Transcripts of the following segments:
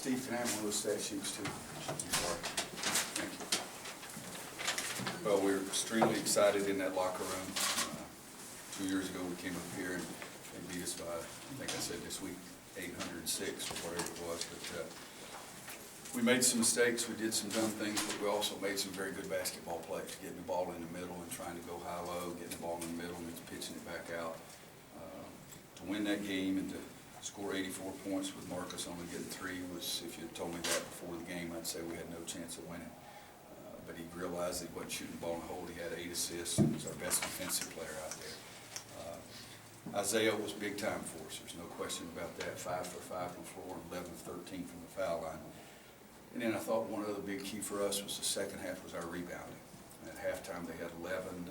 Steve, can I have one of those stat sheets too? Sorry. Thank you. Well, we're extremely excited in that locker room. 2 years ago, we came up here and they beat us by, I think I said this week, 806 or whatever it was. But we made some mistakes. We did some dumb things, but we also made some very good basketball plays, getting the ball in the middle and trying to go high-low, getting the ball in the middle and pitching it back out. To win that game and to score 84 points with Marcus only getting 3 was, if you had told me that before the game, I'd say we had no chance of winning. But he realized that he wasn't shooting the ball in the hole. He had 8 assists and was our best defensive player out there. Isaiah was big time for us. There's no question about that. 5 for 5 from the floor, 11 of 13 from the foul line. And then I thought one other big key for us was the second half was our rebounding. At halftime they had 11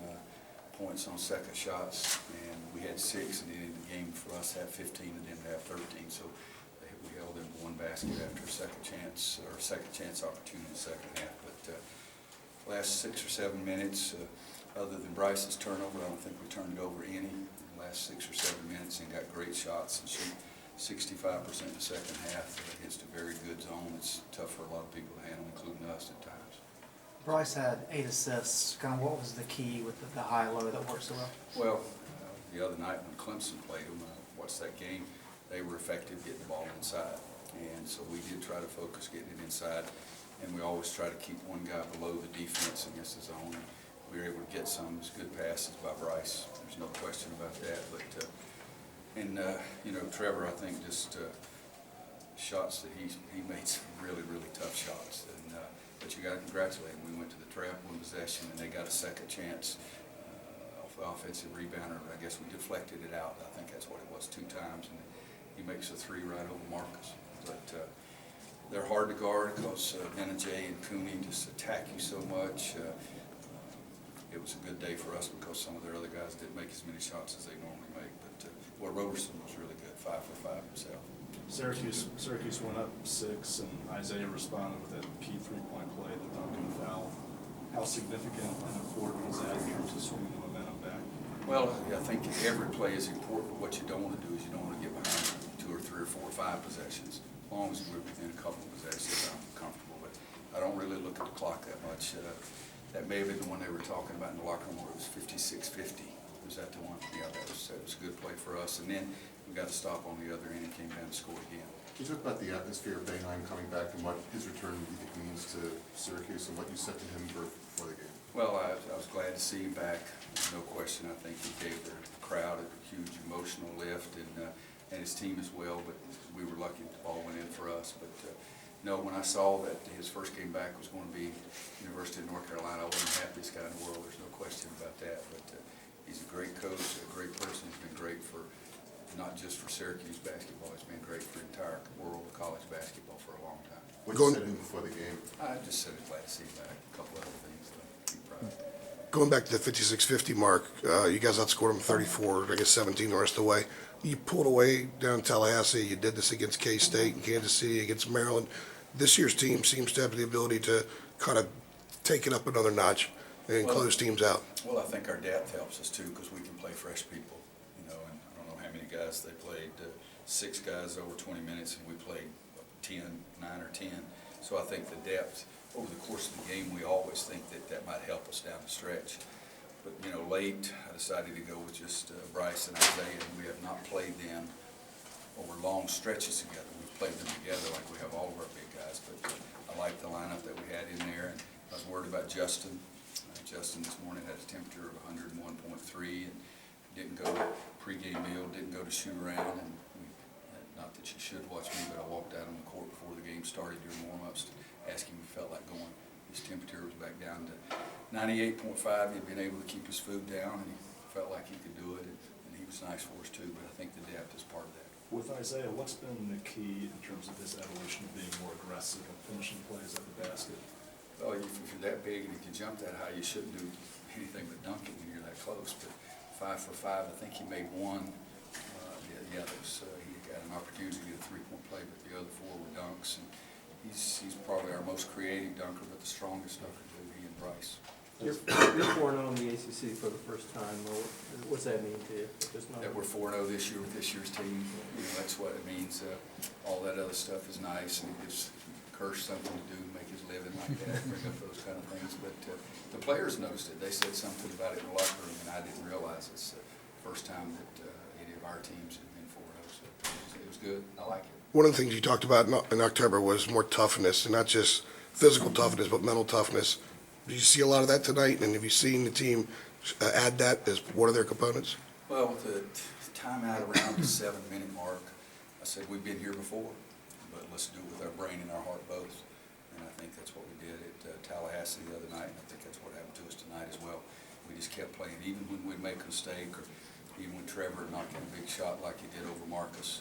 points on second shots, and we had 6, and then in the game for us had 15 and then have 13. So we held them to 1 basket after a second chance opportunity in the second half. But last 6 or 7 minutes, other than Bryce's turnover, I don't think we turned it over any in the last 6 or 7 minutes, and got great shots and shoot 65% in the second half against a very good zone. It's tough for a lot of people to handle, including us at times. Bryce had 8 assists. Kind of what was the key with the high-low that worked so well? Well, the other night when Clemson played them, I watched that game, they were effective getting the ball inside. And so we did try to focus getting it inside, and we always try to keep one guy below the defense against the zone. And we were able to get some good passes by Bryce. There's no question about that. But you know, Trevor, I think just shots that he made some really, really tough shots. And but you got to congratulate him. We went to the trap, 1 possession, and they got a second chance off the offensive rebounder. I guess we deflected it out. I think that's what it was 2 times, and he makes a 3 right over Marcus. But they're hard to guard because Benajay and Cooney just attack you so much. It was a good day for us because some of their other guys didn't make as many shots as they normally make. But well, Roberson was really good, 5 for 5 himself. Syracuse went up 6, and Isaiah responded with that key 3-point play, the dunking foul. How significant and important was that in terms of swinging the momentum back? Well, I think every play is important, but what you don't want to do is you don't want to get behind 2 or 3 or 4 or 5 possessions. As long as we're within a couple of possessions, I'm comfortable. But I don't really look at the clock that much. That may have been the one they were talking about in the locker room where it was 56-50. Was that the one? Yeah, that was a good play for us. And then we got to stop on the other end and came down and scored again. Can you talk about the atmosphere of Boeheim coming back and what his return you think means to Syracuse and what you said to him before the game? Well, I was glad to see him back. There's no question. I think he gave the crowd a huge emotional lift, and his team as well. But we were lucky the ball went in for us. But no, when I saw that his first game back was going to be University of North Carolina, I wasn't the happiest guy in the world. There's no question about that. But he's a great coach, a great person. He's been great for not just for Syracuse basketball. He's been great for the entire world of college basketball for a long time. What you said to him before the game? I just said I'm glad to see him back. A couple other things to be proud of. Going back to the 56-50 mark, you guys outscored them 34, I guess 17 the rest of the way. You pulled away down in Tallahassee. You did this against K-State and Kansas City, against Maryland. This year's team seems to have the ability to kind of take it up another notch and close teams out. Well, I think our depth helps us too because we can play fresh people. You know, and I don't know how many guys they played. 6 guys over 20 minutes, and we played 9 or 10. So I think the depth over the course of the game, we always think that might help us down the stretch. But, you know, late, I decided to go with just Bryce and Isaiah, and we have not played them over long stretches together. We've played them together like we have all of our big guys. But I like the lineup that we had in there, and I was worried about Justin. Justin this morning had a temperature of 101.3 and didn't go to pregame meal, didn't go to shoot around. And not that you should watch me, but I walked out on the court before the game started during warm-ups to ask him if he felt like going. His temperature was back down to 98.5. He'd been able to keep his food down, and he felt like he could do it. And he was nice for us too, but I think the depth is part of that. With Isaiah, what's been the key in terms of his evolution of being more aggressive and finishing plays at the basket? Well, if you're that big and you can jump that high, you shouldn't do anything but dunk it when you're that close. But 5 for 5, I think he made 1. He got an opportunity to get a 3-point play, but the other 4 were dunks. And he's probably our most creative dunker, but the strongest dunker, he and Bryce. You're 4-0 in the ACC for the first time. Well, what's that mean to you? Just not- That we're 4-0 this year with this year's team, you know, that's what it means. All that other stuff is nice, and it gives Kirsch something to do, make his living like that, bring up those kind of things. But the players noticed it. They said something about it in the locker room, and I didn't realize it's the first time that any of our teams have been 4-0. So it was good. I like it. One of the things you talked about in October was more toughness, and not just physical toughness, but mental toughness. Did you see a lot of that tonight, and have you seen the team add that as one of their components? Well, with the timeout around the 7-minute mark, I said, we've been here before, but let's do it with our brain and our heart both. And I think that's what we did at Tallahassee the other night, and I think that's what happened to us tonight as well. We just kept playing, even when we'd make a mistake, or even when Trevor knocked in a big shot like he did over Marcus,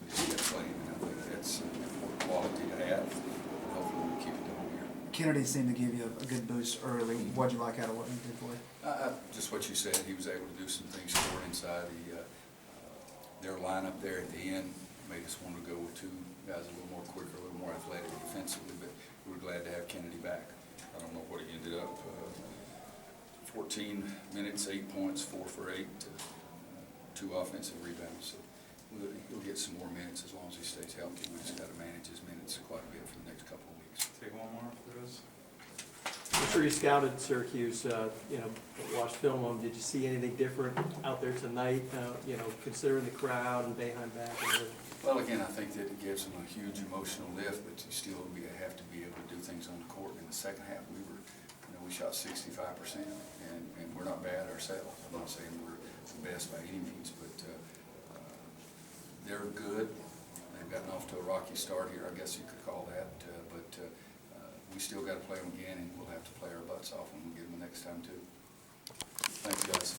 we just kept playing, and I think that's an important quality to have, and hopefully we'll keep it going here. Kennedy seemed to give you a good boost early. What'd you like out of what he did for you? Just what you said, he was able to do some things scoring inside their lineup there at the end, made us want to go with two guys a little more quicker, a little more athletic defensively, but we were glad to have Kennedy back. I don't know what he ended up, 14 minutes, 8 points, 4 for 8, 2 offensive rebounds. So he'll get some more minutes as long as he stays healthy. We just got to manage his minutes quite a bit for the next couple of weeks. Take one more for this. I'm sure you scouted Syracuse, watched film on them. Did you see anything different out there tonight, considering the crowd and Boeheim back? Well, again, I think that it gives them a huge emotional lift, but you still have to be able to do things on the court. In the second half, we shot 65%, and we're not bad ourselves. I'm not saying we're the best by any means, but they're good. They've gotten off to a rocky start here, I guess you could call that, but we still got to play them again, and we'll have to play our butts off when we get them the next time too. Thanks, guys.